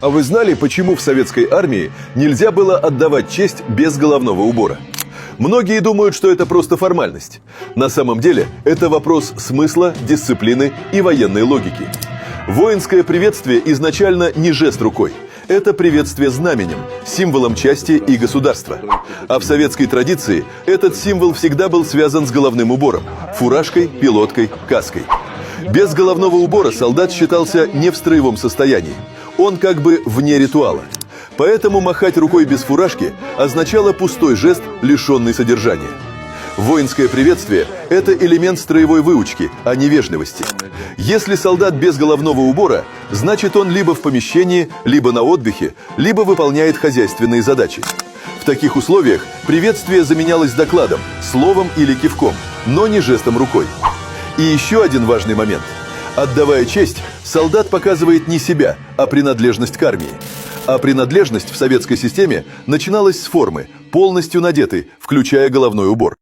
А вы знали, почему в советской армии нельзя было отдавать честь без головного убора? Многие думают, что это просто формальность. На самом деле, это вопрос смысла, дисциплины и военной логики. Воинское приветствие изначально не жест рукой. Это приветствие знаменем, символом части и государства. А в советской традиции этот символ всегда был связан с головным убором – фуражкой, пилоткой, каской. Без головного убора солдат считался не в строевом состоянии. Он как бы вне ритуала. Поэтому махать рукой без фуражки означало пустой жест, лишенный содержания. Воинское приветствие – это элемент строевой выучки, а не вежливости. Если солдат без головного убора, значит он либо в помещении, либо на отдыхе, либо выполняет хозяйственные задачи. В таких условиях приветствие заменялось докладом, словом или кивком, но не жестом рукой. И еще один важный момент. Отдавая честь, солдат показывает не себя, а принадлежность к армии. А принадлежность в советской системе начиналась с формы, полностью надетой, включая головной убор.